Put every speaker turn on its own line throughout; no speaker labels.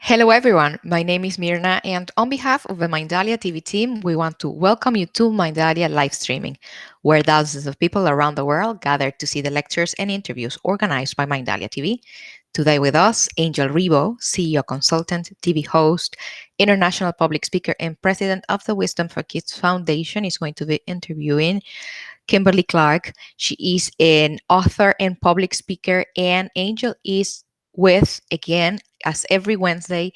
Hello, everyone. My name is Mirna, and on behalf of the Mindalia TV team, we want to welcome you to Mindalia live streaming, where thousands of people around the world gather to see the lectures and interviews organized by Mindalia TV. Today with us, Angel Rebo, CEO consultant, TV host, international public speaker, and president of the Wisdom for Kids Foundation, is going to be interviewing Kimberly Clark. She is an author and public speaker, and Angel is with, again, as every Wednesday,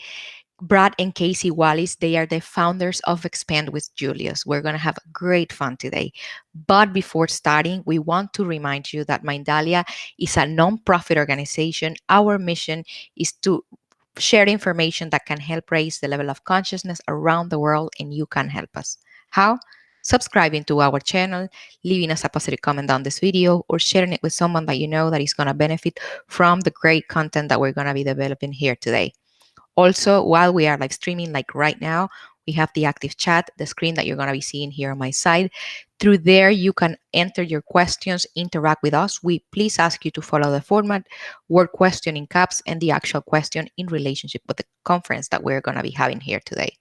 Brad and Casey Wallis. They are the founders of Expand with Julius. We're going to have great fun today. But before starting, we want to remind you that Mindalia is a nonprofit organization. Our mission is to share information that can help raise the level of consciousness around the world, and you can help us. How? Subscribing to our channel, leaving us a positive comment on this video, or sharing it with someone that you know that is going to benefit from the great content that we're going to be developing here today. Also, while we are live streaming, like right now, we have the active chat, the screen that you're going to be seeing here on my side. Through there, you can enter your questions, interact with us. We please ask you to follow the format, word question in caps, and the actual question in relationship with the conference that we're going to be having here today.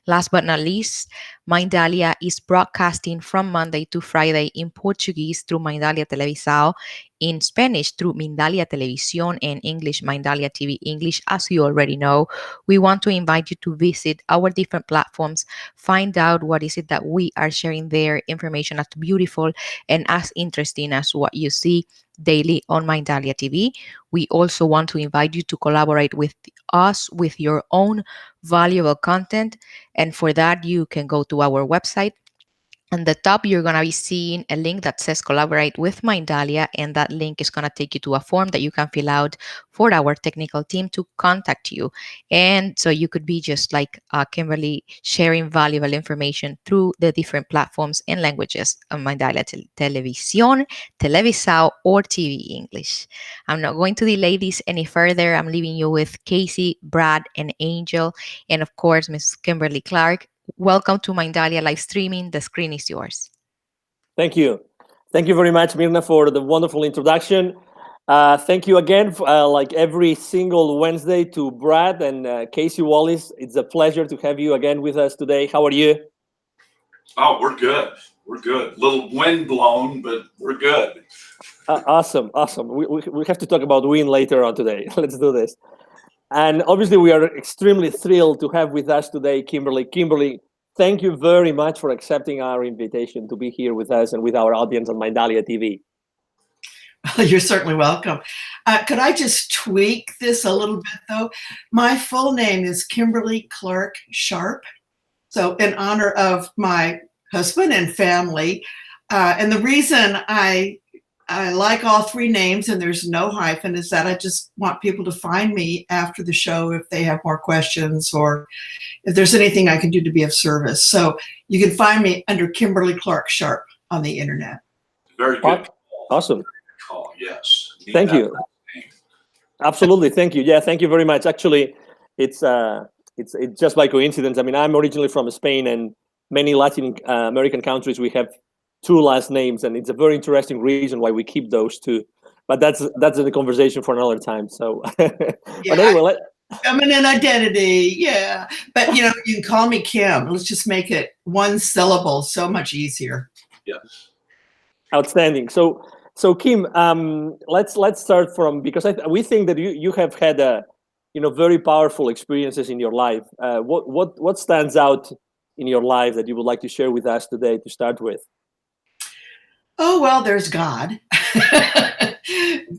Last but not least, Mindalia is broadcasting from Monday to Friday in Portuguese through Mindalia Televisao, in Spanish through Mindalia Televisión, and English Mindalia TV English. As you already know, we want to invite you to visit our different platforms, find out what is it that we are sharing there, information as beautiful and as interesting as what you see daily on Mindalia TV. We also want to invite you to collaborate with us with your own valuable content. And for that, you can go to our website. On the top, you're going to be seeing a link that says collaborate with Mindalia, and that link is going to take you to a form that you can fill out for our technical team to contact you. And so you could be just like Kimberly, sharing valuable information through the different platforms and languages of Mindalia Televisión, Televisao, or TV English. I'm not going to delay this any further. I'm leaving you with Casey, Brad, and Angel, and of course, Ms. Kimberly Clark. Welcome to Mindalia live streaming. The screen is yours.
Thank you. Thank you very much, Mirna, for the wonderful introduction. Thank you again, like every single Wednesday, to Brad and Casey Wallis. It's a pleasure to have you again with us today. How are you?
Oh, we're good. We're good. A little wind blown, but we're good.
Awesome. We have to talk about wind later on today. Let's do this. And obviously, we are extremely thrilled to have with us today Kimberly. Kimberly, thank you very much for accepting our invitation to be here with us and with our audience on Mindalia TV.
Well, you're certainly welcome. Could I just tweak this a little bit, though? My full name is Kimberly Clark Sharp. So in honor of my husband and family, and the reason I like all three names and there's no hyphen is that I just want people to find me after the show if they have more questions or if there's anything I can do to be of service. So you can find me under Kimberly Clark Sharp on the internet.
Very good.
Awesome.
Call. Yes.
Thank you. Absolutely. Thank you. Yeah, thank you very much. Actually, it's just by coincidence. I mean, I'm originally from Spain, and many Latin American countries, we have two last names, and it's a very interesting reason why we keep those two. But that's the conversation for another time. So,
yeah,
but anyway,
feminine identity, yeah. But you can call me Kim. Let's just make it one syllable, so much easier.
Yes.
Outstanding. So Kim, let's start from, because we think that you have had very powerful experiences in your life. What stands out in your life that you would like to share with us today to start with?
Oh, well, there's God.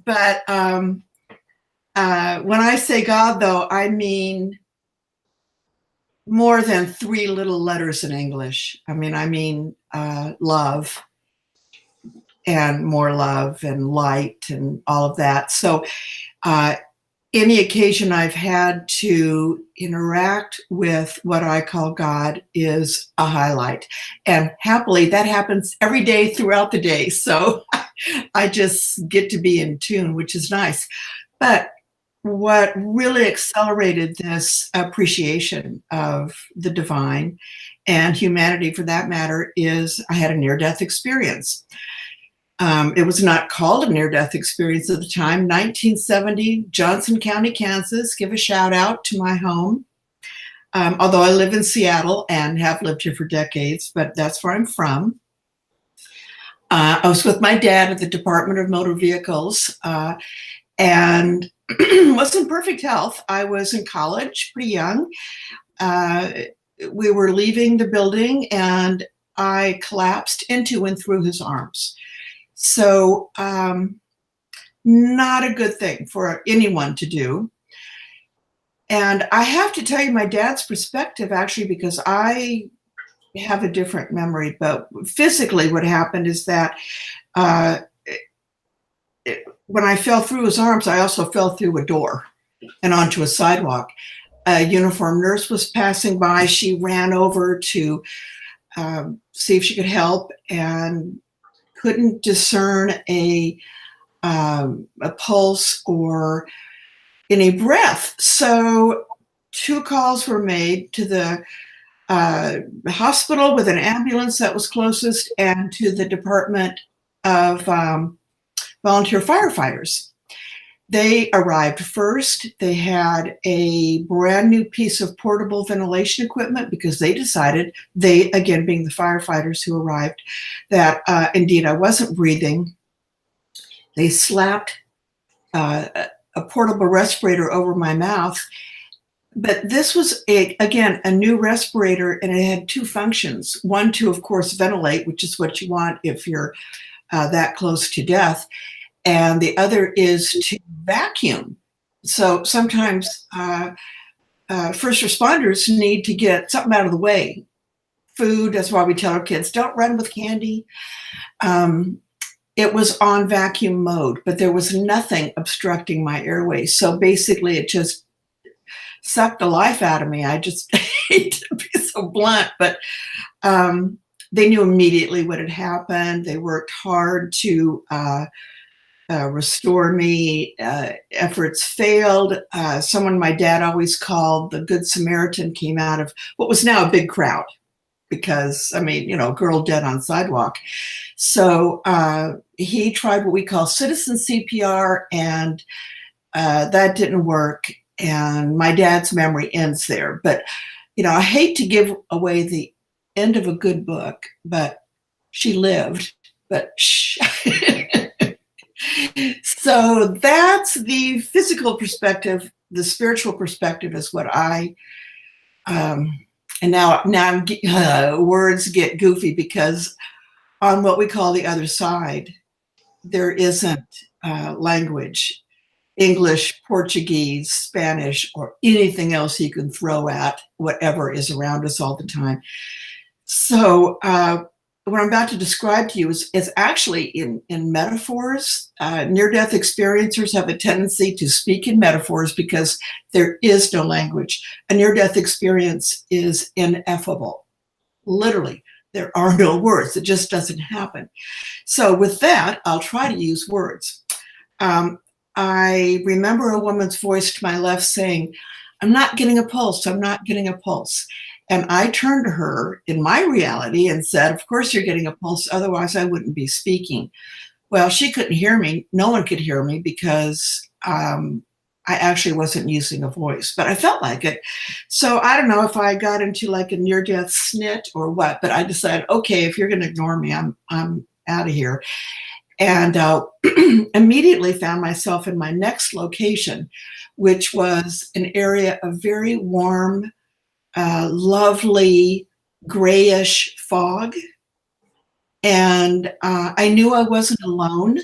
But when I say God, though, I mean more than three little letters in English. I mean love and more love and light and all of that. So any occasion I've had to interact with what I call God is a highlight. And happily, that happens every day throughout the day. So I just get to be in tune, which is nice. But what really accelerated this appreciation of the divine and humanity, for that matter, is I had a near-death experience. It was not called a near-death experience at the time. 1970, Johnson County, Kansas. Give a shout out to my home. Although I live in Seattle and have lived here for decades, but that's where I'm from. I was with my dad at the Department of Motor Vehicles and was in perfect health. I was in college, pretty young. We were leaving the building and I collapsed into and through his arms. So not a good thing for anyone to do. And I have to tell you my dad's perspective, actually, because I have a different memory. But physically what happened is that when I fell through his arms, I also fell through a door and onto a sidewalk. A uniformed nurse was passing by. She ran over to see if she could help and couldn't discern a pulse or any breath. So 2 calls were made to the hospital with an ambulance that was closest and to the Department of Volunteer Firefighters. They arrived first. They had a brand new piece of portable ventilation equipment because they decided, they, again, being the firefighters who arrived, that indeed I wasn't breathing. They slapped a portable respirator over my mouth. But this was, again, a new respirator, and it had 2 functions. One, to, of course, ventilate, which is what you want if you're that close to death. And the other is to vacuum. So sometimes first responders need to get something out of the way. Food, that's why we tell our kids, don't run with candy. It was on vacuum mode, but there was nothing obstructing my airway. So basically it just sucked the life out of me. I just hate to be so blunt, but they knew immediately what had happened. They worked hard to restore me. Efforts failed. Someone my dad always called the Good Samaritan came out of what was now a big crowd because, I mean, you know, girl dead on sidewalk. So he tried what we call citizen CPR, and that didn't work. And my dad's memory ends there. But, you know, I hate to give away the end of a good book, but she lived. But shh. So that's the physical perspective. The spiritual perspective is what I, and now words get goofy because on what we call the other side, there isn't language, English, Portuguese, Spanish, or anything else you can throw at whatever is around us all the time. So what I'm about to describe to you is actually in metaphors. Near-death experiencers have a tendency to speak in metaphors because there is no language. A near-death experience is ineffable. Literally, there are no words. It just doesn't happen. So with that, I'll try to use words. I remember a woman's voice to my left saying, "I'm not getting a pulse. I'm not getting a pulse." And I turned to her in my reality and said, "Of course you're getting a pulse, otherwise I wouldn't be speaking." Well, she couldn't hear me. No one could hear me because I actually wasn't using a voice, but I felt like it. So I don't know if I got into like a near-death snit or what, but I decided, okay, if you're going to ignore me, I'm out of here. And immediately found myself in my next location, which was an area of very warm, lovely grayish fog. And I knew I wasn't alone,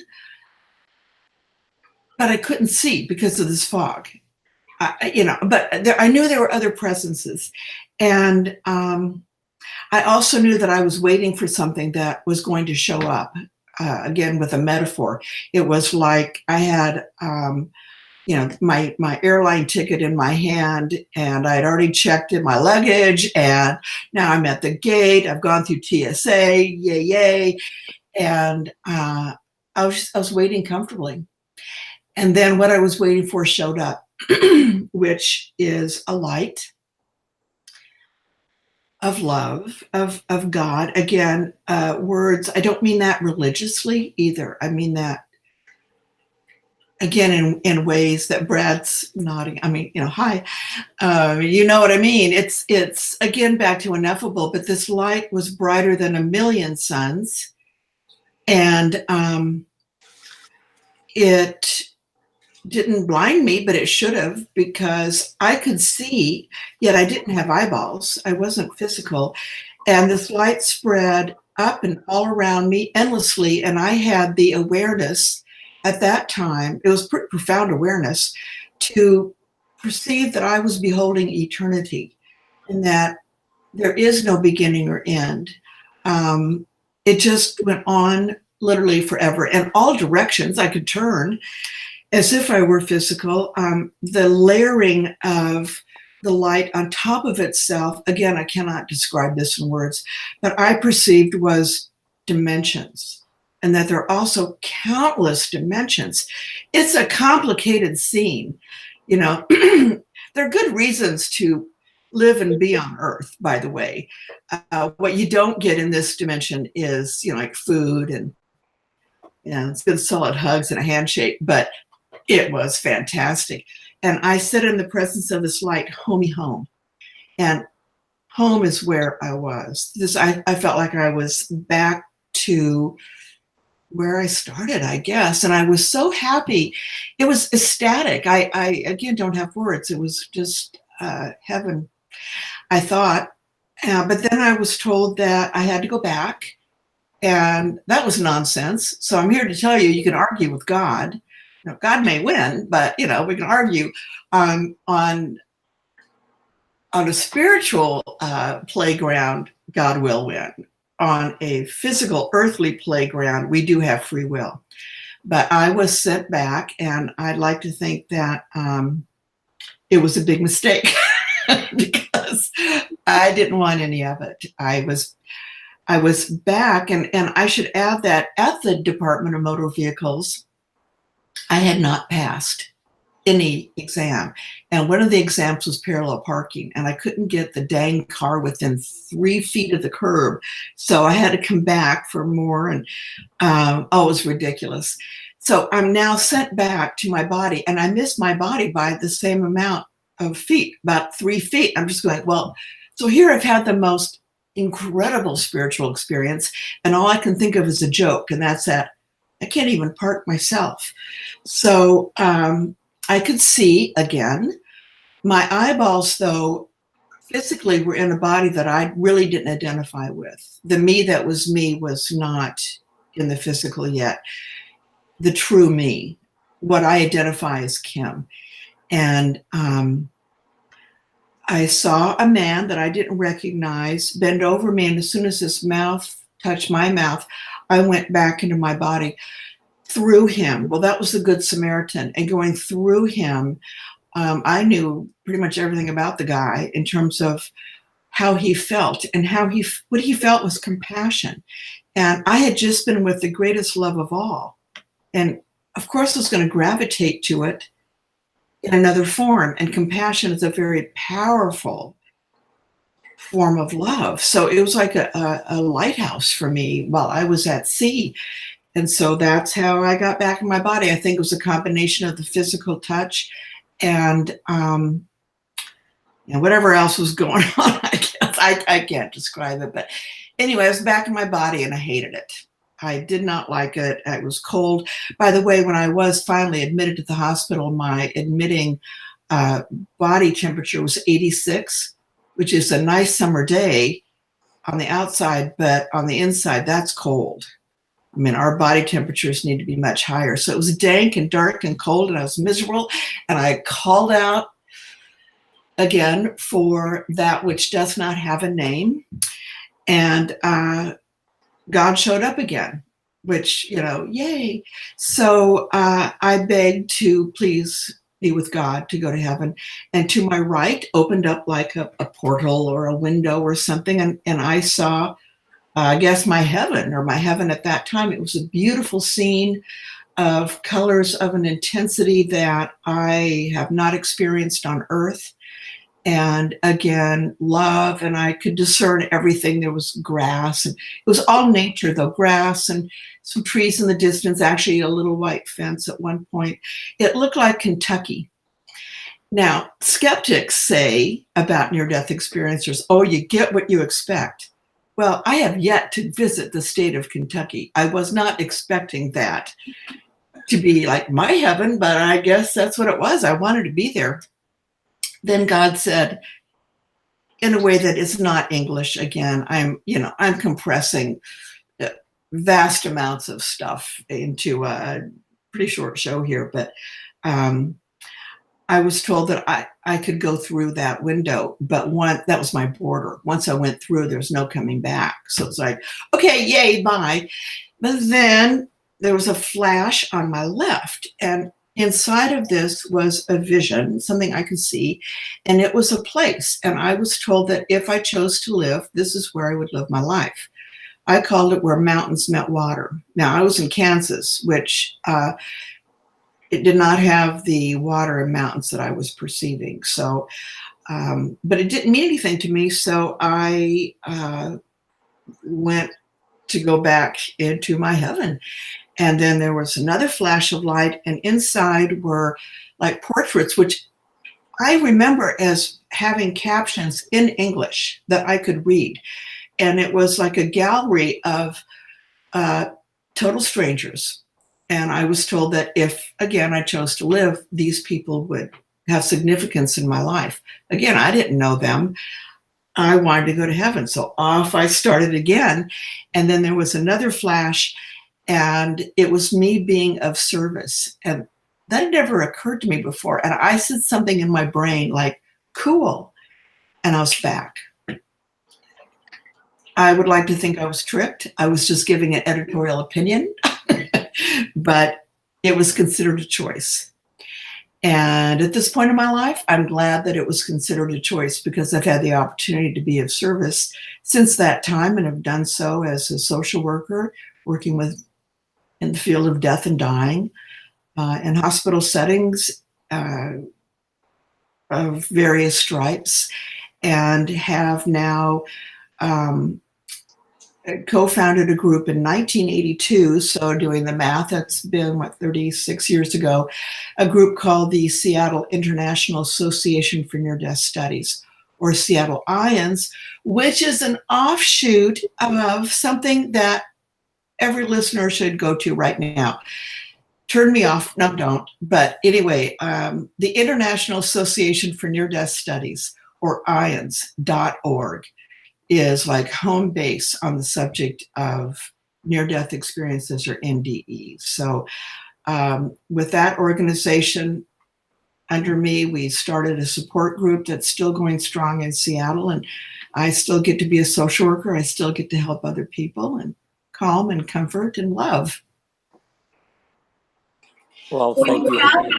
but I couldn't see because of this fog. But I knew there were other presences. And I also knew that I was waiting for something that was going to show up. Again, with a metaphor, it was like I had my airline ticket in my hand, and I'd already checked in my luggage, and now I'm at the gate. I've gone through TSA, yay. And I was waiting comfortably. And then what I was waiting for showed up, which is a light, love, of God. Again, words, I don't mean that religiously either. I mean that, again, in ways that Brad's nodding. I mean, hi. You know what I mean? It's again, back to ineffable, but this light was brighter than 1,000,000 suns. And it didn't blind me, but it should have, because I could see, yet I didn't have eyeballs. I wasn't physical. And this light spread up and all around me endlessly. And I had the awareness at that time, it was pretty profound awareness, to perceive that I was beholding eternity and that there is no beginning or end. It just went on literally forever. And all directions I could turn as if I were physical. The layering of the light on top of itself, again, I cannot describe this in words, but I perceived was dimensions, and that there are also countless dimensions. It's a complicated scene. There are good reasons to live and be on Earth, by the way. What you don't get in this dimension is, like food and, it's good solid hugs and a handshake, but it was fantastic. And I sit in the presence of this light, homey home. And home is where I was. I felt like I was back to where I started, I guess. And I was so happy. It was ecstatic. I again, don't have words. It was just heaven, I thought. But then I was told that I had to go back. And that was nonsense. So I'm here to tell you, you can argue with God. God may win, but we can argue on a spiritual playground. God will win. On a physical, earthly playground, we do have free will. But I was sent back, and I'd like to think that it was a big mistake because I didn't want any of it. I was back, and I should add that at the Department of Motor Vehicles, I had not passed any exam. And one of the exams was parallel parking, and I couldn't get the dang car within 3 feet of the curb. So I had to come back for more, and it was ridiculous. So I'm now sent back to my body, and I missed my body by the same amount of feet, about 3 feet. I'm just going, well, so here I've had the most incredible spiritual experience, and all I can think of is a joke, and that's that I can't even park myself. So I could see again. My eyeballs, though, physically were in a body that I really didn't identify with. The me that was me was not in the physical yet. The true me, what I identify as Kim. And I saw a man that I didn't recognize bend over me, and as soon as his mouth touched my mouth, I went back into my body through him. Well, that was the Good Samaritan. And going through him, I knew pretty much everything about the guy in terms of how he felt, and what he felt was compassion. And I had just been with the greatest love of all. And of course, I was going to gravitate to it in another form. And compassion is a very powerful form of love. So it was like a lighthouse for me while I was at sea. And so that's how I got back in my body. I think it was a combination of the physical touch and whatever else was going on, I guess. I can't describe it. But anyway, I was back in my body, and I hated it. I did not like it. It was cold. By the way, when I was finally admitted to the hospital, my admitting body temperature was 86, which is a nice summer day on the outside, but on the inside, that's cold. I mean, our body temperatures need to be much higher. So it was dank and dark and cold, and I was miserable. And I called out again for that which does not have a name. And God showed up again, which, yay. So I begged to please be with God, to go to heaven. And to my right opened up like a portal or a window or something. And I saw, I guess, my heaven at that time. It was a beautiful scene of colors of an intensity that I have not experienced on Earth. And again, love, and I could discern everything. There was grass, and it was all nature, though, grass and some trees in the distance, actually a little white fence at one point. It looked like Kentucky. Now, skeptics say about near-death experiencers, oh, you get what you expect. Well, I have yet to visit the state of Kentucky. I was not expecting that to be like my heaven, but I guess that's what it was. I wanted to be there. Then God said, in a way that is not English, again, I'm compressing vast amounts of stuff into a pretty short show here, but I was told that I could go through that window, but that was my border. Once I went through, there's no coming back. So it's like, okay, yay, bye. But then there was a flash on my left, and inside of this was a vision, something I could see, and it was a place. And I was told that if I chose to live, this is where I would live my life. I called it where mountains met water. Now, I was in Kansas, which it did not have the water and mountains that I was perceiving. So, but it didn't mean anything to me. So I went to go back into my heaven. And then there was another flash of light, and inside were like portraits, which I remember as having captions in English that I could read. And it was like a gallery of total strangers. And I was told that if, again, I chose to live, these people would have significance in my life. Again, I didn't know them. I wanted to go to heaven. So off I started again. And then there was another flash, and it was me being of service. And that had never occurred to me before. And I said something in my brain like, cool. And I was back. I would like to think I was tricked. I was just giving an editorial opinion, but it was considered a choice. And at this point in my life, I'm glad that it was considered a choice, because I've had the opportunity to be of service since that time, and have done so as a social worker, working in the field of death and dying, in hospital settings of various stripes, and have now co-founded a group in 1982. So doing the math, that's been 36 years ago, a group called the Seattle International Association for Near-Death Studies, or Seattle IONS, which is an offshoot of something that every listener should go to right now. Turn me off. No, don't. But anyway, the International Association for Near-Death Studies, or IONS.org, is like home base on the subject of near-death experiences, or NDE. So with that organization under me, we started a support group that's still going strong in Seattle, and I still get to be a social worker. I still get to help other people and calm and comfort and love.
Well, thank you.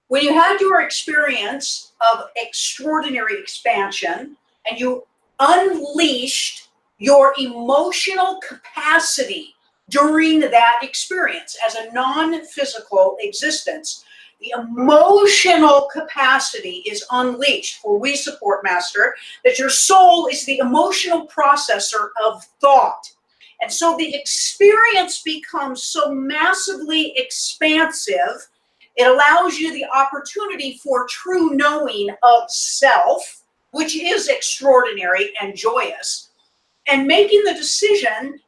When you had your experience of extraordinary expansion, and you unleashed your emotional capacity during that experience as a non-physical existence, the emotional capacity is unleashed. For we support, Master, that your soul is the emotional processor of thought. And so the experience becomes so massively expansive, it allows you the opportunity for true knowing of self, which is extraordinary and joyous, and making the decision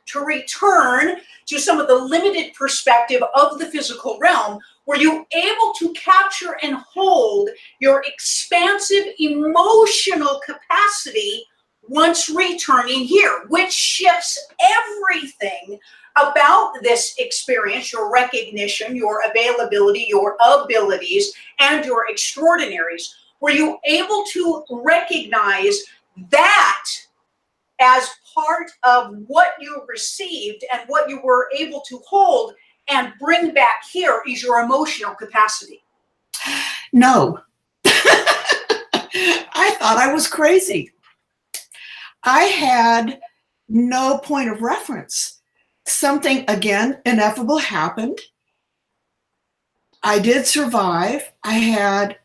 to return to some of the limited perspective of the physical realm, where you're able to capture and hold your expansive emotional capacity once returning here, which shifts everything about this experience, your recognition, your availability, your abilities, and your extraordinaries. Were you able to recognize that as part of what you received and what you were able to hold and bring back here is your emotional capacity?
No. I thought I was crazy. I had no point of reference. Something, again, ineffable happened. I did survive. I had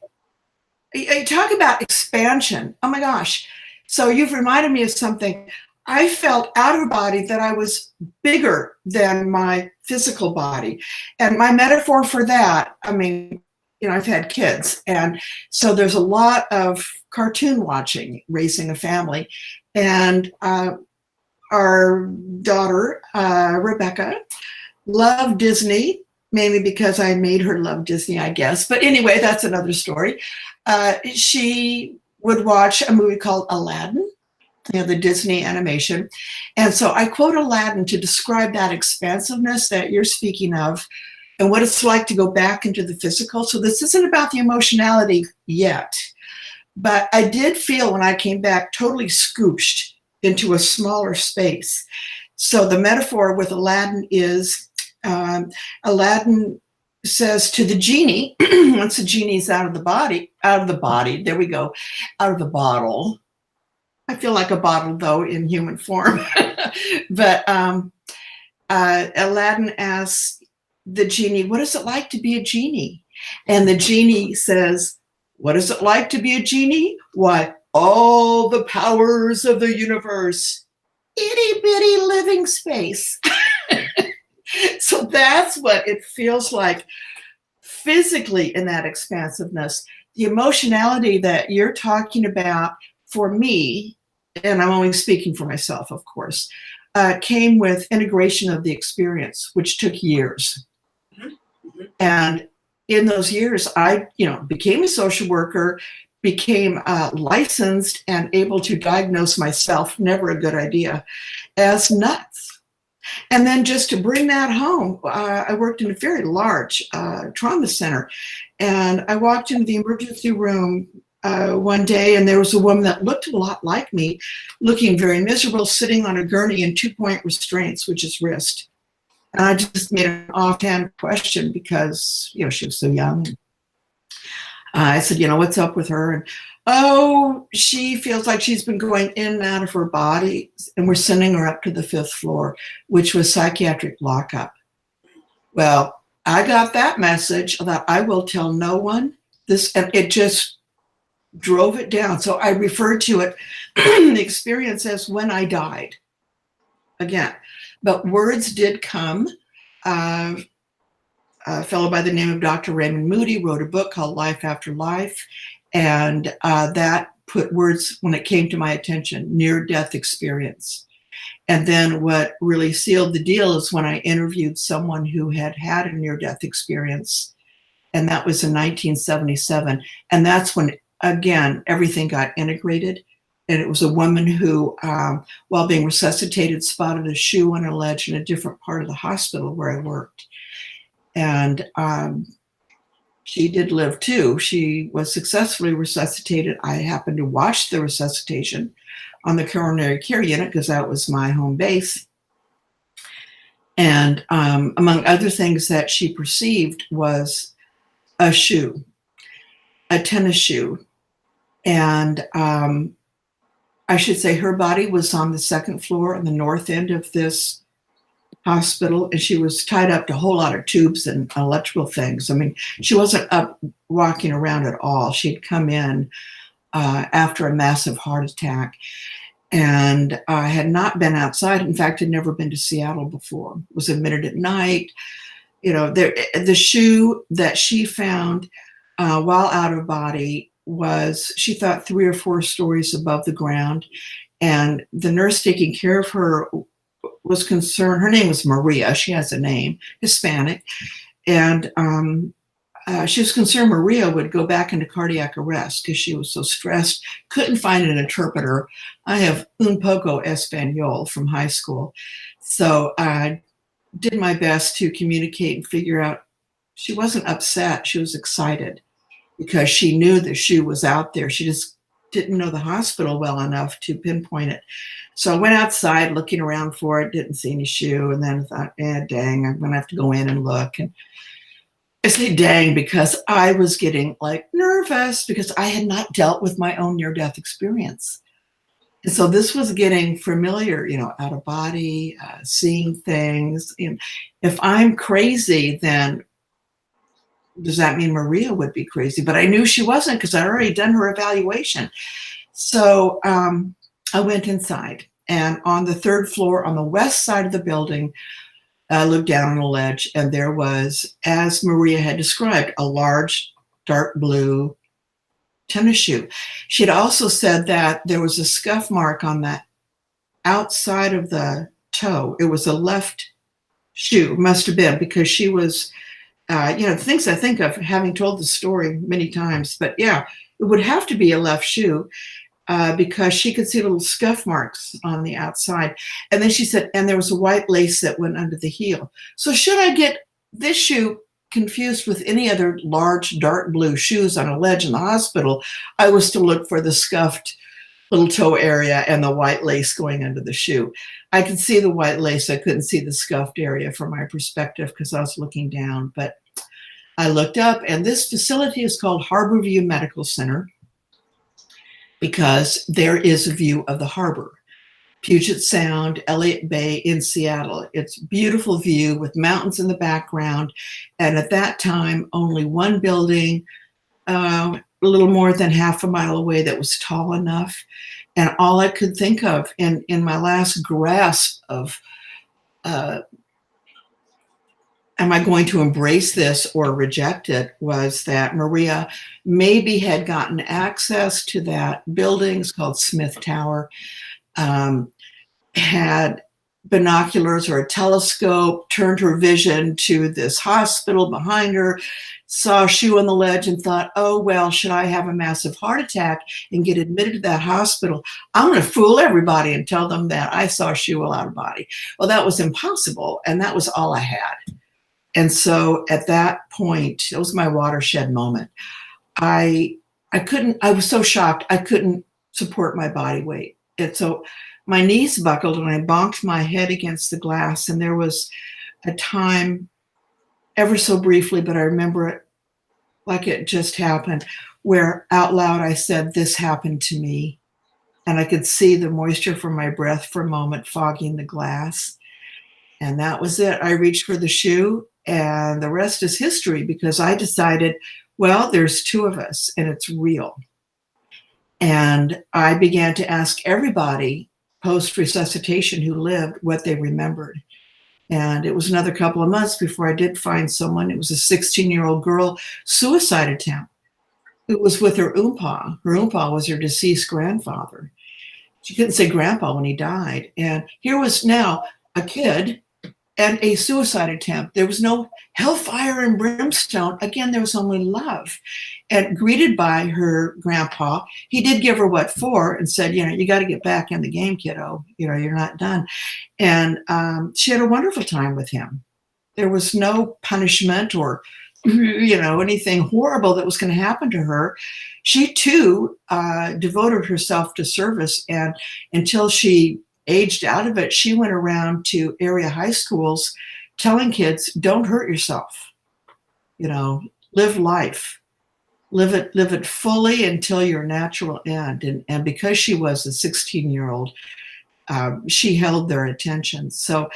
You talk about expansion. Oh my gosh. So you've reminded me of something. I felt out of body that I was bigger than my physical body. And my metaphor for that, I mean, I've had kids. And so there's a lot of cartoon watching, raising a family. And our daughter, Rebecca, loved Disney, mainly because I made her love Disney, I guess. But anyway, that's another story. She would watch a movie called Aladdin, the Disney animation. And so I quote Aladdin to describe that expansiveness that you're speaking of and what it's like to go back into the physical. So this isn't about the emotionality yet, but I did feel when I came back totally scooched into a smaller space. So the metaphor with Aladdin is Aladdin says to the genie, once the genie's out of the body, there we go, out of the bottle. I feel like a bottle, though, in human form. But Aladdin asks the genie, what is it like to be a genie? And the genie says, what is it like to be a genie? Why, all the powers of the universe. Itty bitty living space. So that's what it feels like physically in that expansiveness. The emotionality that you're talking about for me, and I'm only speaking for myself, of course, came with integration of the experience, which took years. Mm-hmm. And in those years, I, became a social worker, became licensed and able to diagnose myself, never a good idea, as nuts. And then just to bring that home, I worked in a very large trauma center. And I walked into the emergency room one day, and there was a woman that looked a lot like me, looking very miserable, sitting on a gurney in 2-point restraints, which is wrist. And I just made an offhand question because, she was so young. I said, what's up with her? And, oh, she feels like she's been going in and out of her body, and we're sending her up to the 5th floor, which was psychiatric lockup. Well, I got that message that I will tell no one this, and it just drove it down. So I referred to it, the experience, as when I died again. But words did come. A fellow by the name of Dr. Raymond Moody wrote a book called Life After Life. And that put words, when it came to my attention, near-death experience. And then what really sealed the deal is when I interviewed someone who had had a near-death experience. And that was in 1977. And that's when, again, everything got integrated. And it was a woman who, while being resuscitated, spotted a shoe on a ledge in a different part of the hospital where I worked. And she did live too. She was successfully resuscitated. I happened to watch the resuscitation on the coronary care unit because that was my home base. And among other things that she perceived was a shoe, a tennis shoe. And I should say her body was on the 2nd floor on the north end of this hospital, and she was tied up to a whole lot of tubes and electrical things. I mean, she wasn't up walking around at all. She'd come in after a massive heart attack and had not been outside. In fact, had never been to Seattle before. Was admitted at night. The shoe that she found while out of body was, she thought, 3 or 4 stories above the ground. And the nurse taking care of her was concerned. Her name was Maria. She has a name, Hispanic. And she was concerned Maria would go back into cardiac arrest because she was so stressed, couldn't find an interpreter. I have un poco español from high school. So I did my best to communicate and figure out she wasn't upset. She was excited because she knew the shoe was out there. She just didn't know the hospital well enough to pinpoint it. So I went outside looking around for it, didn't see any shoe, and then I thought, dang, I'm going to have to go in and look. And I say dang because I was getting nervous because I had not dealt with my own near-death experience. And so this was getting familiar, out of body, seeing things. If I'm crazy, then does that mean Maria would be crazy? But I knew she wasn't because I'd already done her evaluation. So I went inside, and on the 3rd floor on the west side of the building, I looked down on a ledge, and there was, as Maria had described, a large dark blue tennis shoe. She had also said that there was a scuff mark on the outside of the toe. It was a left shoe, must have been, because she was, things I think of, having told the story many times, but yeah, it would have to be a left shoe because she could see little scuff marks on the outside. And then she said, and there was a white lace that went under the heel. So should I get this shoe confused with any other large dark blue shoes on a ledge in the hospital, I was to look for the scuffed little toe area and the white lace going under the shoe. I could see the white lace. I couldn't see the scuffed area from my perspective because I was looking down. But I looked up, and this facility is called Harborview Medical Center because there is a view of the harbor. Puget Sound, Elliott Bay in Seattle. It's a beautiful view with mountains in the background. And at that time, only one building, a little more than half a mile away, that was tall enough. And all I could think of in my last grasp of, am I going to embrace this or reject it, was that Maria maybe had gotten access to that building. It's called Smith Tower. Had binoculars or a telescope, turned her vision to this hospital behind her, saw a shoe on the ledge and thought, oh, well, should I have a massive heart attack and get admitted to that hospital, I'm going to fool everybody and tell them that I saw a shoe while out of body. Well, that was impossible. And that was all I had. And so at that point, it was my watershed moment. I was so shocked, I couldn't support my body weight. And so my knees buckled and I bonked my head against the glass. And there was a time, ever so briefly, but I remember it like it just happened, where out loud I said, this happened to me. And I could see the moisture from my breath for a moment fogging the glass. And that was it. I reached for the shoe, and the rest is history, because I decided, well, there's 2 of us and it's real. And I began to ask everybody post-resuscitation who lived what they remembered. And it was another couple of months before I did find someone. It was a 16-year-old girl, suicide attempt. It was with her oompa. Her oompa was her deceased grandfather. She couldn't say grandpa when he died. And here was now a kid and a suicide attempt. There was no hellfire and brimstone. Again, there was only love. And greeted by her grandpa, he did give her what for and said, you got to get back in the game, kiddo. You're not done. And she had a wonderful time with him. There was no punishment or, anything horrible that was going to happen to her. She too devoted herself to service. And until she aged out of it, she went around to area high schools telling kids, don't hurt yourself. Live life. Live it fully until your natural end. And because she was a 16-year-old, she held their attention. So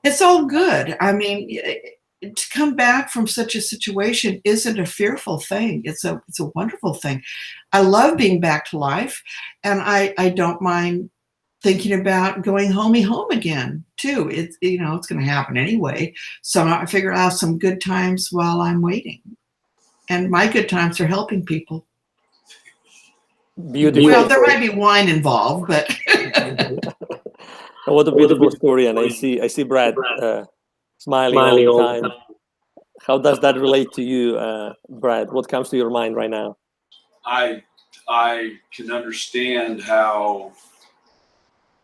it's all good. I mean, to come back from such a situation isn't a fearful thing. It's a wonderful thing. I love being back to life, and I don't mind thinking about going home again too. It's going to happen anyway. So I figure out some good times while I'm waiting. And my good times are helping people.
Beautiful.
Well, there might be wine involved, but
what a beautiful story. And I see Brad smiling all the time. How does that relate to you, Brad? What comes to your mind right now?
I can understand how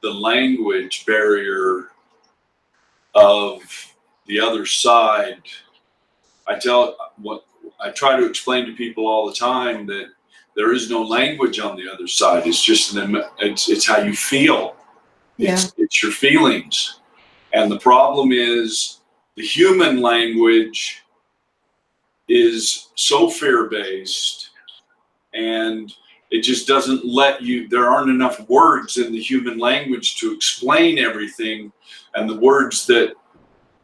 the language barrier of the other side. I try to explain to people all the time that there is no language on the other side. It's just it's how you feel.
Yeah.
It's your feelings. And the problem is the human language is so fear-based, and it just doesn't let you, there aren't enough words in the human language to explain everything. And the words that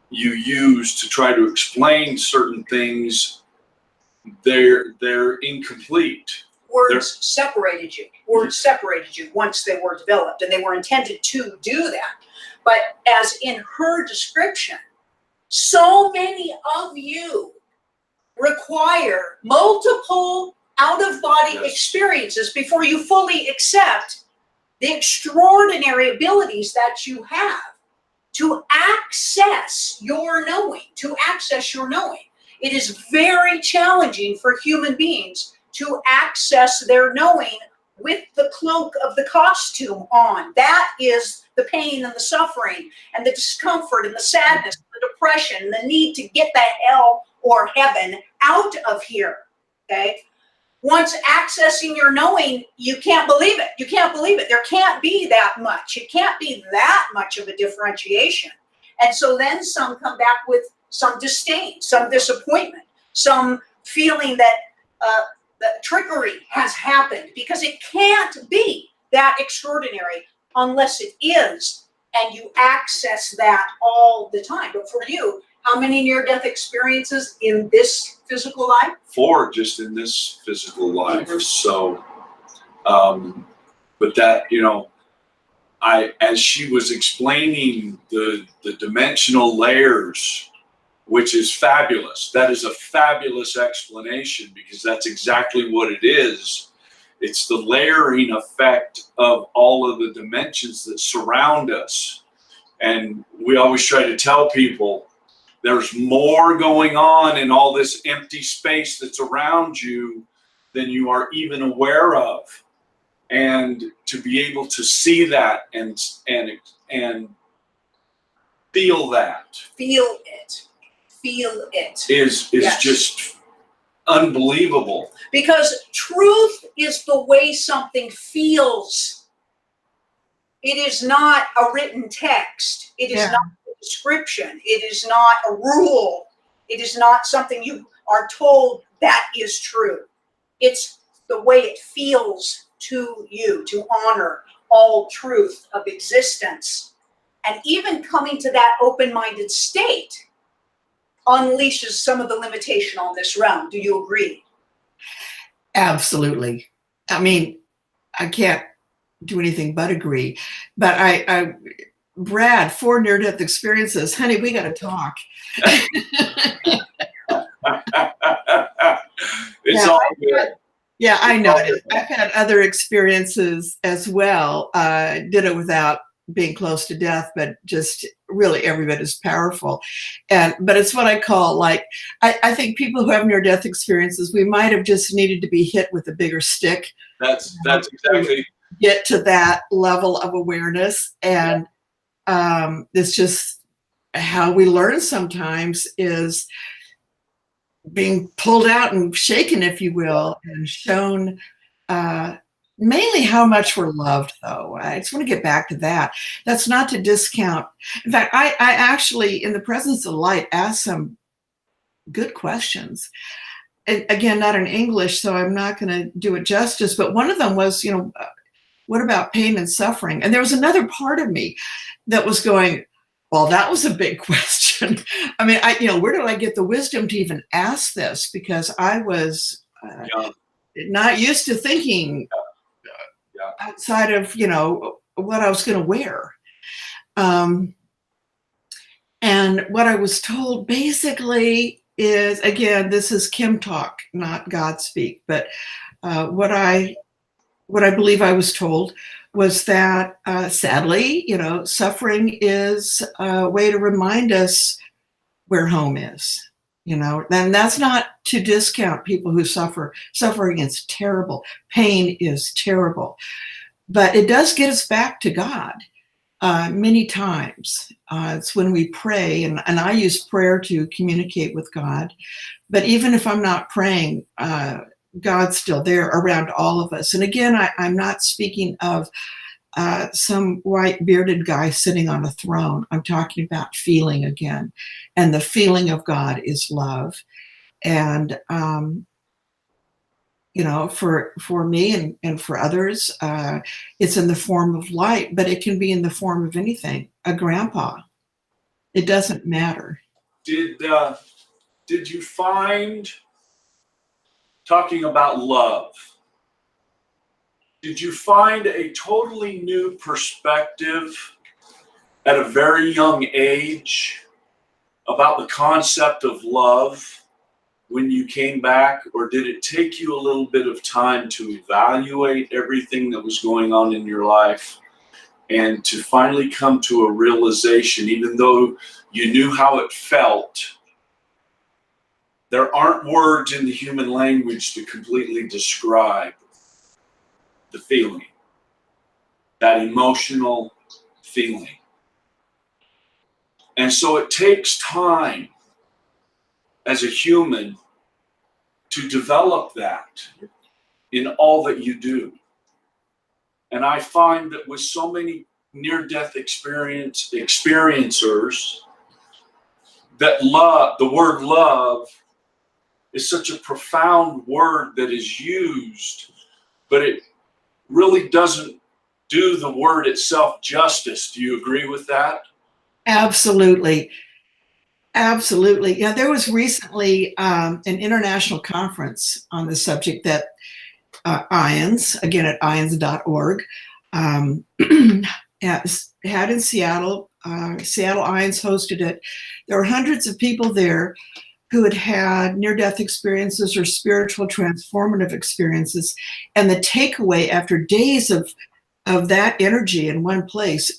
you use to try to explain certain things they're incomplete.
Words separated you. Words separated you once they were developed, and they were intended to do that. But as in her description, so many of you require multiple out-of-body experiences before you fully accept the extraordinary abilities that you have to access your knowing, It is very challenging for human beings to access their knowing with the cloak of the costume on. That is the pain and the suffering and the discomfort and the sadness, the depression, the need to get the hell or heaven out of here, okay? Once accessing your knowing, you can't believe it. You can't believe it. There can't be that much. It can't be that much of a differentiation. And so then some come back with some disdain, some disappointment, some feeling that the trickery has happened, because it can't be that extraordinary unless it is, and you access that all the time. But for you, how many near-death experiences in this physical life?
4 just in this physical life. So, but that, as she was explaining the dimensional layers, which is fabulous. That is a fabulous explanation, because that's exactly what it is. It's the layering effect of all of the dimensions that surround us. And we always try to tell people there's more going on in all this empty space that's around you than you are even aware of. And to be able to see that and feel that.
Feel it. Feel it.
Is just unbelievable.
Because truth is the way something feels. It is not a written text. It is not a description. It is not a rule. It is not something you are told that is true. It's the way it feels to you, to honor all truth of existence. And even coming to that open-minded state unleashes some of the limitation on this realm. Do you agree?
Absolutely. I mean, I can't do anything but agree. But I Brad, 4 near-death experiences. Honey, we got to talk.
It's all good.
Yeah, I know it is. I've had other experiences as well. Did it without being close to death, but just really every bit as powerful. But it's what I call, like, I think people who have near-death experiences, we might have just needed to be hit with a bigger stick.
That's exactly.
Get to that level of awareness. And it's just how we learn sometimes is being pulled out and shaken, if you will, and shown mainly how much we're loved, though. I just want to get back to that. That's not to discount. In fact, I actually, in the presence of light, asked some good questions. And again, not in English, so I'm not going to do it justice. But one of them was, what about pain and suffering? And there was another part of me that was going, well, that was a big question. I mean, where did I get the wisdom to even ask this? Because I was not used to thinking outside of, what I was going to wear. And what I was told basically is, again, this is Kim talk, not God speak, but what I believe I was told was that, sadly, suffering is a way to remind us where home is, and that's not to discount people who suffer. Suffering is terrible. Pain is terrible, but it does get us back to God many times. It's when we pray, and I use prayer to communicate with God, but even if I'm not praying, God's still there around all of us. And again, I'm not speaking of some white bearded guy sitting on a throne. I'm talking about feeling again. And the feeling of God is love. And, for me and for others, it's in the form of light, but it can be in the form of anything. A grandpa. It doesn't matter.
Did you find talking about love. Did you find a totally new perspective at a very young age about the concept of love when you came back, or did it take you a little bit of time to evaluate everything that was going on in your life and to finally come to a realization, even though you knew how it felt, there aren't words in the human language to completely describe the feeling, that emotional feeling. And so it takes time as a human to develop that in all that you do. And I find that with so many near-death experiencers, that love, the word love, is such a profound word that is used, but it really doesn't do the word itself justice. Do you agree with that?
Absolutely. Absolutely. Yeah, there was recently an international conference on the subject that IONS, again at ions.org, had in Seattle. Seattle IONS hosted it. There were hundreds of people there who had had near-death experiences or spiritual transformative experiences. And the takeaway after days of that energy in one place,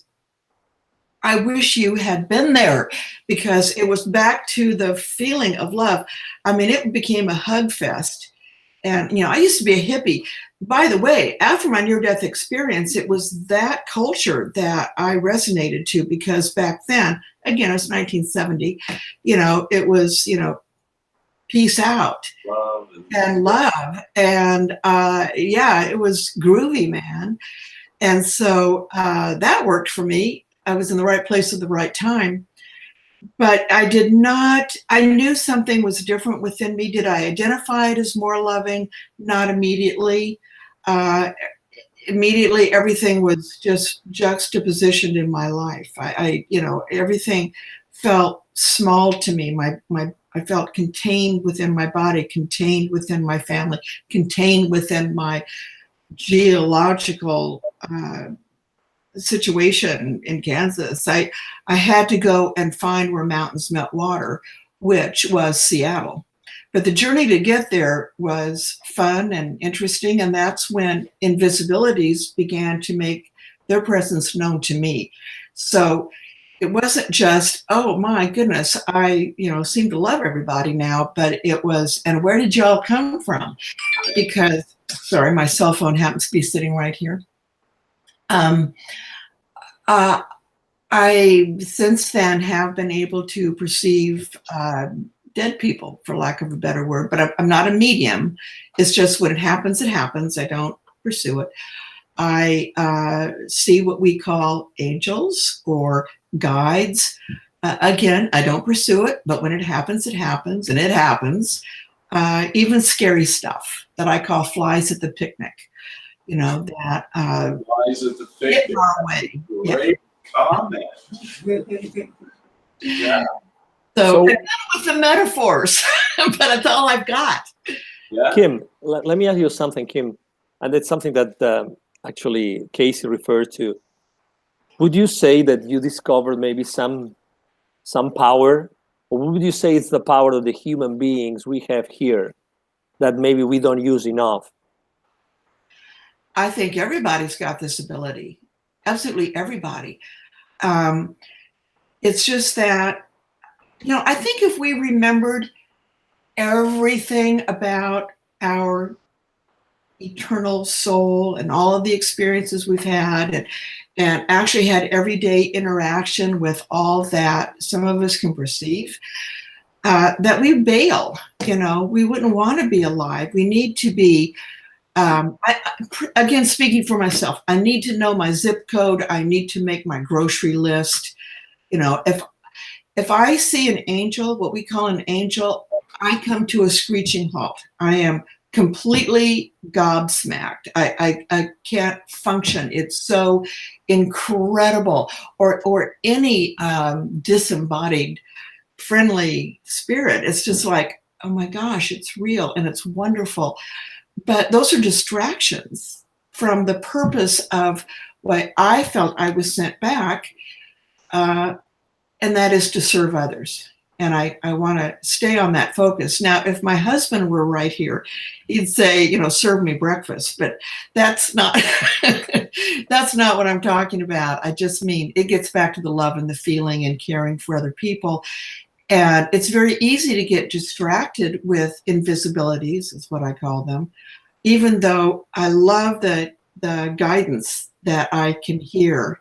I wish you had been there, because it was back to the feeling of love. I mean, it became a hug fest. And, I used to be a hippie. By the way, after my near-death experience, it was that culture that I resonated to, because back then, again, it was 1970, it was, peace out and love. And it was groovy, man. And so that worked for me. I was in the right place at the right time. But I knew something was different within me. Did I identify it as more loving? Not immediately. Immediately, everything was just juxtapositioned in my life. Everything felt small to me. I felt contained within my body, contained within my family, contained within my geological situation in Kansas. I had to go and find where mountains met water, which was Seattle. But the journey to get there was fun and interesting, and that's when invisibilities began to make their presence known to me. So it wasn't just, oh my goodness, I seem to love everybody now, but it was, and where did y'all come from? Because, sorry, my cell phone happens to be sitting right here. I since then have been able to perceive dead people, for lack of a better word, but I'm not a medium. It's just when it happens, I don't pursue it. I see what we call angels or guides. Again, I don't pursue it, but when it happens, and it happens. Even scary stuff that I call flies at the picnic. That
Flies at the picnic.
Get our way.
Great comment. Yeah.
So with the metaphors, but that's all I've got.
Yeah.
Kim, let me ask you something, Kim, and it's something that actually Casey referred to. Would you say that you discovered maybe some power, or would you say it's the power of the human beings we have here that maybe we don't use enough?
I think everybody's got this ability. Absolutely everybody. It's just that, I think if we remembered everything about our eternal soul and all of the experiences we've had, and actually had everyday interaction with all that some of us can perceive, that we bail. We wouldn't want to be alive. We need to be, again, speaking for myself, I need to know my zip code. I need to make my grocery list. If I see an angel, what we call an angel, I come to a screeching halt. I am completely gobsmacked. I can't function. It's so incredible. Or any disembodied friendly spirit. It's just like, oh my gosh, it's real and it's wonderful. But those are distractions from the purpose of what I felt I was sent back, and that is to serve others. And I want to stay on that focus. Now, if my husband were right here, he'd say, you know, serve me breakfast, but that's not that's not what I'm talking about. I just mean it gets back to the love and the feeling and caring for other people. And it's very easy to get distracted with invisibilities, is what I call them, even though I love the guidance that I can hear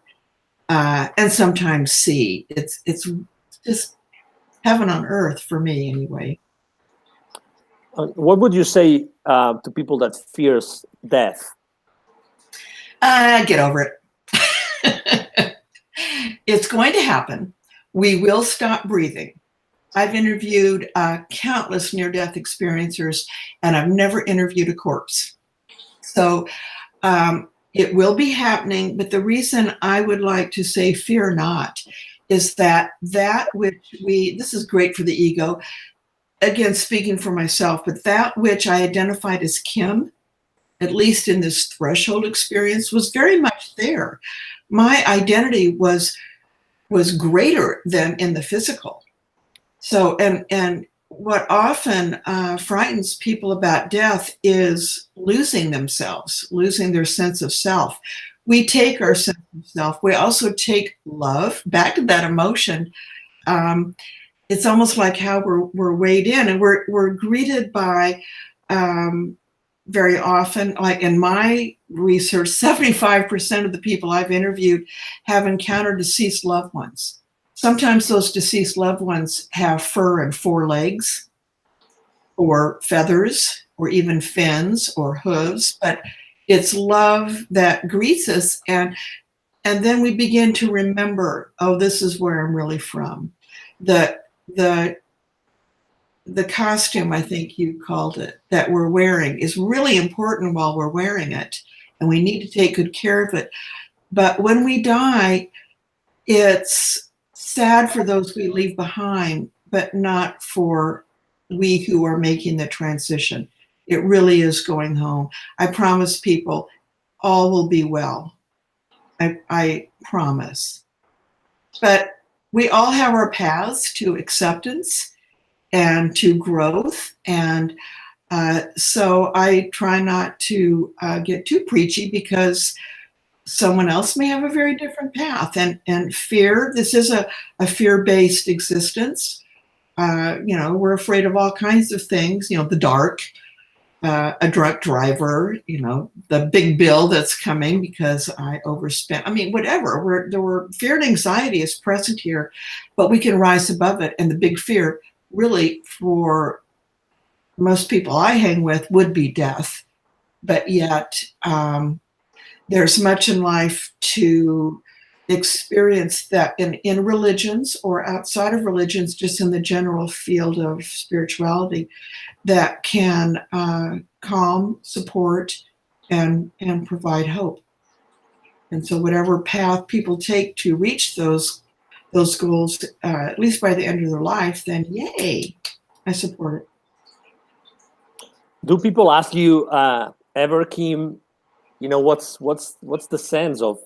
and sometimes see. It's just heaven on earth for me, anyway.
What would you say to people that fears death?
Get over it. It's going to happen. We will stop breathing. I've interviewed countless near-death experiencers, and I've never interviewed a corpse. So it will be happening, but the reason I would like to say fear not is that which this is great for the ego, again, speaking for myself, but that which I identified as Kim, at least in this threshold experience, was very much there. My identity was greater than in the physical. So, and what often frightens people about death is losing themselves, losing their sense of self. We take our sense of self. We also take love, back to that emotion. It's almost like how we're weighed in, and we're greeted by very often, like in my research, 75% of the people I've interviewed have encountered deceased loved ones. Sometimes those deceased loved ones have fur and 4 legs, or feathers, or even fins or hooves, but it's love that greets us, and then we begin to remember, oh, this is where I'm really from. The costume, I think you called it, that we're wearing is really important while we're wearing it, and we need to take good care of it. But when we die, it's sad for those we leave behind, but not for we who are making the transition. It really is going home. I promise people, all will be well. I promise. But we all have our paths to acceptance and to growth. And so I try not to get too preachy, because someone else may have a very different path. And fear, this is a fear-based existence. We're afraid of all kinds of things, the dark, a drunk driver, the big bill that's coming because I overspent. I mean, whatever. Fear and anxiety is present here, but we can rise above it. And the big fear, really, for most people I hang with, would be death. But yet, there's much in life to experience that in religions or outside of religions, just in the general field of spirituality, that can calm, support, and provide hope. And so whatever path people take to reach those goals, at least by the end of their life, then yay, I support it.
Do people ask you ever, Kim, what's the sense of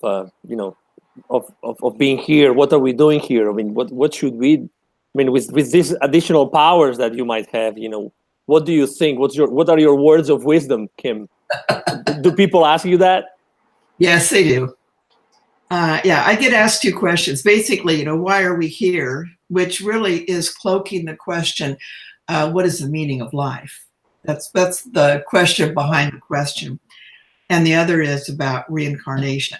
of being here? What are we doing here? I mean, what should we? I mean, with these additional powers that you might have, what do you think? What are your words of wisdom, Kim? Do people ask you that?
Yes, they do. Yeah, I get asked 2 questions. Basically, why are we here? Which really is cloaking the question, what is the meaning of life? That's the question behind the question. And the other is about reincarnation.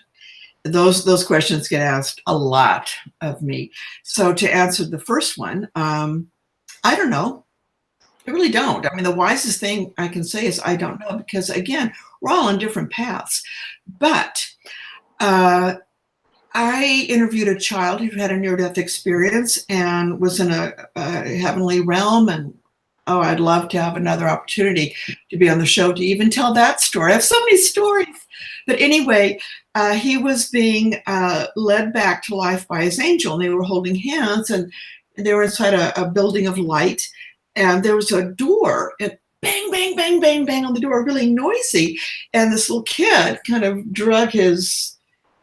Those questions get asked a lot of me. So to answer the first one, I don't know. I really don't. I mean, the wisest thing I can say is I don't know, because again, we're all on different paths. But I interviewed a child who had a near-death experience and was in a heavenly realm, and I'd love to have another opportunity to be on the show to even tell that story. I have so many stories. But anyway, he was being led back to life by his angel, and they were holding hands, and they were inside a building of light. and there was a door, and bang, bang, bang, bang, bang on the door, really noisy. And this little kid kind of drug his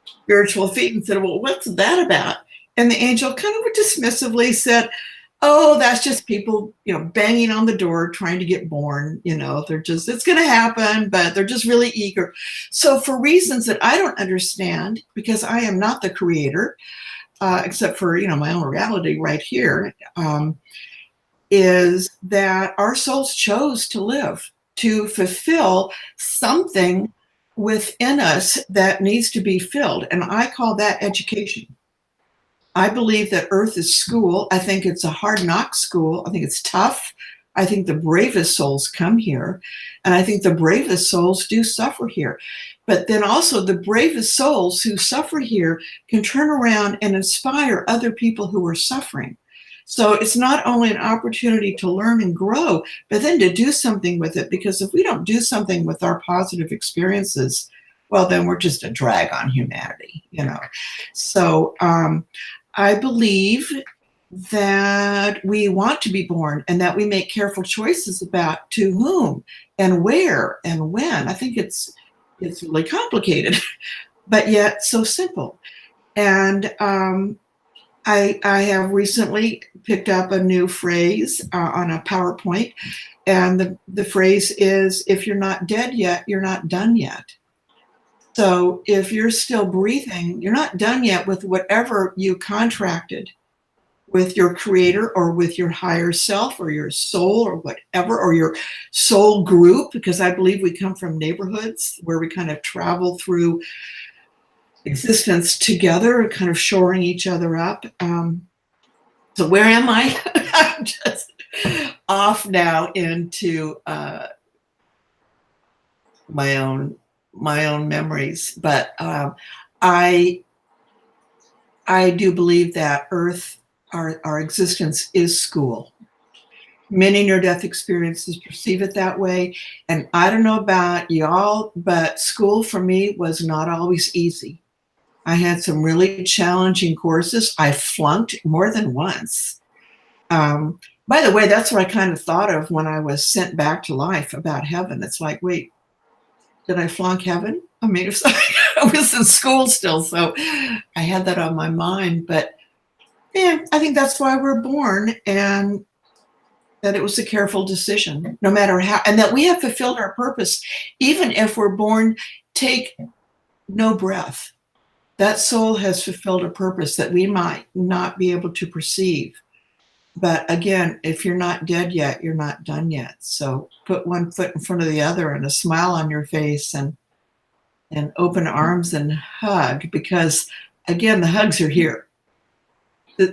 spiritual feet and said, well, what's that about? And the angel kind of dismissively said, oh, that's just people, banging on the door, trying to get born. It's going to happen, but they're just really eager. So for reasons that I don't understand, because I am not the creator, except for, my own reality right here, is that our souls chose to live, to fulfill something within us that needs to be filled. And I call that education. I believe that Earth is school. I think it's a hard knock school. I think it's tough. I think the bravest souls come here. And I think the bravest souls do suffer here. But then also the bravest souls who suffer here can turn around and inspire other people who are suffering. So it's not only an opportunity to learn and grow, but then to do something with it. Because if we don't do something with our positive experiences, well, then we're just a drag on humanity, So I believe that we want to be born and that we make careful choices about to whom and where and when. I think it's really complicated, but yet so simple. And I have recently picked up a new phrase on a PowerPoint, and the phrase is, if you're not dead yet, you're not done yet. So if you're still breathing, you're not done yet with whatever you contracted with your creator or with your higher self or your soul or whatever, or your soul group, because I believe we come from neighborhoods where we kind of travel through existence together, kind of shoring each other up. So where am I? I'm just off now into my own memories, but I do believe that Earth, our existence, is school. Many near-death experiences perceive it that way, and I don't know about y'all, but school for me was not always easy. I had some really challenging courses. I flunked more than once. By the way, that's what I kind of thought of when I was sent back to life about heaven. It's like, wait, did I flunk heaven? I mean, I was in school still, so I had that on my mind. But yeah, I think that's why we're born, and that it was a careful decision, no matter how, and that we have fulfilled our purpose. Even if we're born, take no breath. That soul has fulfilled a purpose that we might not be able to perceive. But again, if you're not dead yet, you're not done yet. So put one foot in front of the other and a smile on your face and open arms and hug, because again, the hugs are here.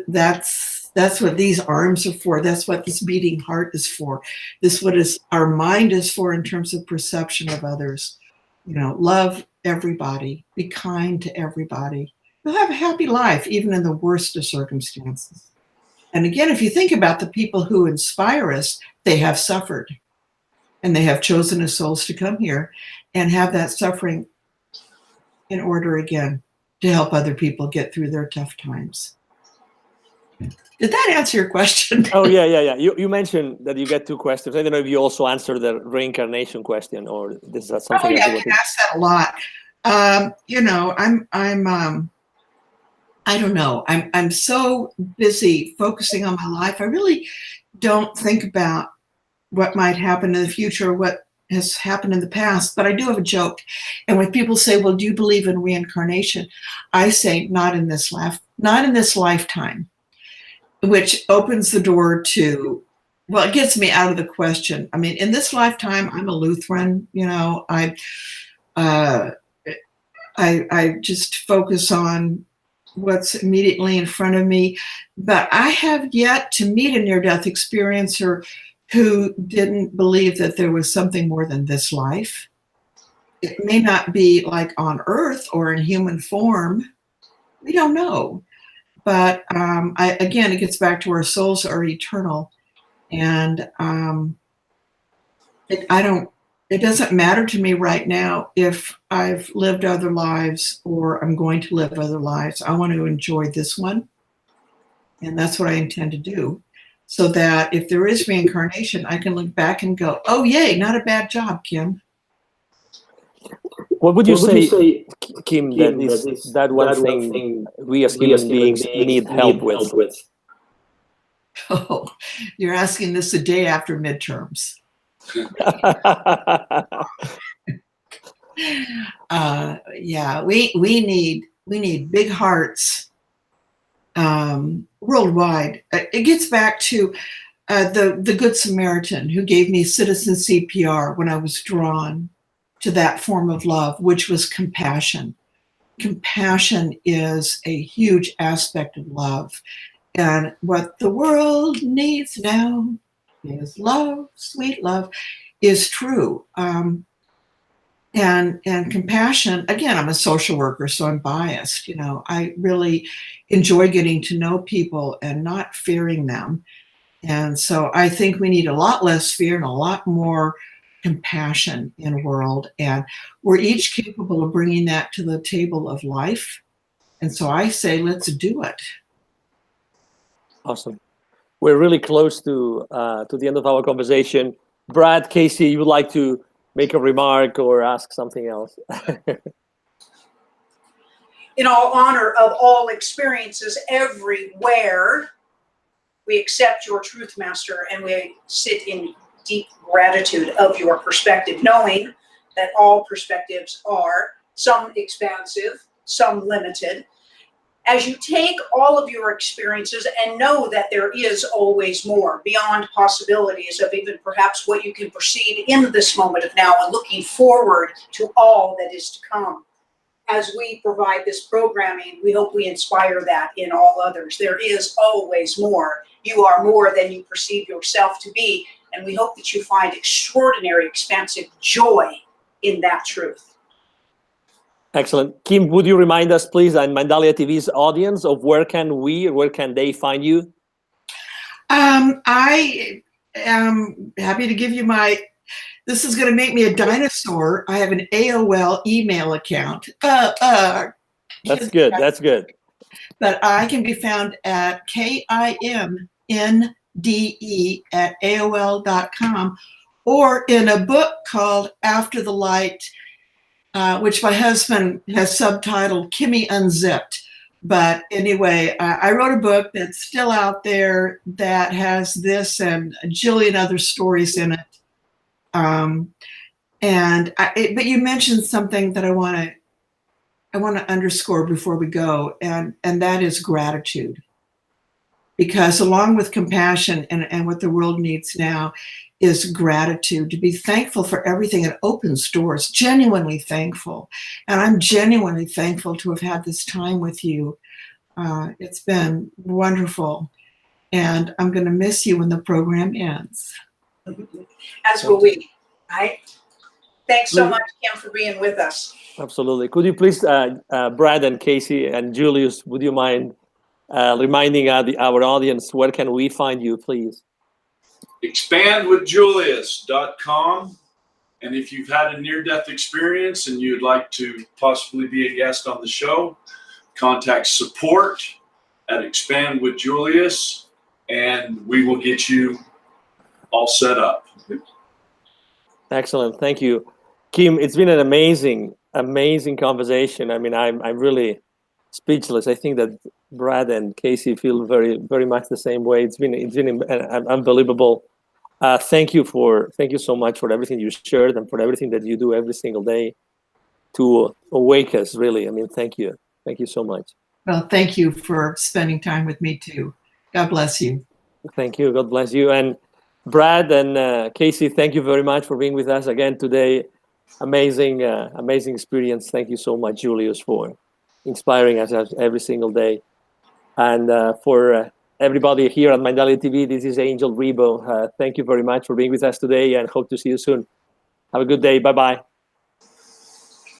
That's what these arms are for. That's what this beating heart is for. This what is our mind is for in terms of perception of others. Love everybody, be kind to everybody. You'll have a happy life, even in the worst of circumstances. And again, if you think about the people who inspire us, they have suffered, and they have chosen as souls to come here and have that suffering in order, again, to help other people get through their tough times. Did that answer your question?
Oh, yeah. You mentioned that you get two questions. I don't know if you also answered the reincarnation question, or this is something.
Oh, yeah, I get asked that a lot. I don't know. I'm so busy focusing on my life. I really don't think about what might happen in the future, what has happened in the past. But I do have a joke. And when people say, well, do you believe in reincarnation? I say, not in this lifetime, which opens the door to, well, it gets me out of the question. I mean, in this lifetime, I'm a Lutheran. I just focus on what's immediately in front of me. But I have yet to meet a near-death experiencer who didn't believe that there was something more than this life. It may not be like on Earth or in human form. We don't know. But again, it gets back to our souls are eternal. And it doesn't matter to me right now if I've lived other lives or I'm going to live other lives. I want to enjoy this one. And that's what I intend to do. so that if there is reincarnation, I can look back and go, oh, yay, not a bad job, Kim.
What would you say, Kim, that is that one thing we as human beings need help with?
Oh, you're asking this a day after midterms. Yeah, we need big hearts worldwide. It gets back to the Good Samaritan who gave me citizen CPR when I was drawn to that form of love, which was compassion. Compassion is a huge aspect of love. And what the world needs now is love, sweet love, is true. And compassion, again, I'm a social worker, so I'm biased. You know, I really enjoy getting to know people and not fearing them. And so I think we need a lot less fear and a lot more compassion in the world. And we're each capable of bringing that to the table of life. And so I say, let's do it.
Awesome. We're really close to the end of our conversation. Brad, Casey, you would like to make a remark or ask something else?
In all honor of all experiences everywhere, we accept your truth, Master, and we sit in deep gratitude of your perspective, knowing that all perspectives are some expansive, some limited. As you take all of your experiences and know that there is always more beyond possibilities of even perhaps what you can perceive in this moment of now and looking forward to all that is to come. As we provide this programming, we hope we inspire that in all others. There is always more. You are more than you perceive yourself to be, and we hope that you find extraordinary, expansive joy in that truth.
Excellent. Kim, would you remind us, please, and Mindalia TV's audience of where can they find you?
I am happy to give you this is going to make me a dinosaur. I have an AOL email account.
That's good. That's good.
But I can be found at KIMNDE@AOL.com, or in a book called After the Light, which my husband has subtitled Kimmy Unzipped. But anyway, I wrote a book that's still out there that has this and a jillion other stories in it. But you mentioned something that I want to underscore before we go, and that is gratitude. Because along with compassion and what the world needs now is gratitude, to be thankful for everything. It opens doors, genuinely thankful. And I'm genuinely thankful to have had this time with you. It's been wonderful. And I'm going to miss you when the program ends.
As will we, right? Thanks so much, Kim, for being with us.
Absolutely. Could you please, Brad and Casey and Julius, would you mind reminding our audience, where can we find you, please?
expandwithjulius.com. And if you've had a near-death experience and you'd like to possibly be a guest on the show, contact support at Expand with Julius, and we will get you all set up.
Excellent. Thank you. Kim, it's been an amazing conversation. I mean, I'm really speechless. I think that Brad and Casey feel very, very much the same way. It's been unbelievable. Thank you so much for everything you shared and for everything that you do every single day to awake us, really. I mean, thank you. Thank you so much.
Well, thank you for spending time with me too. God bless you.
Thank you. God bless you. And Brad and Casey, thank you very much for being with us again today. Amazing experience. Thank you so much, Julius, for inspiring us every single day. And for everybody here at Mindalia TV, this is Angel Rebo. Thank you very much for being with us today, and hope to see you soon. Have a good day. Bye-bye.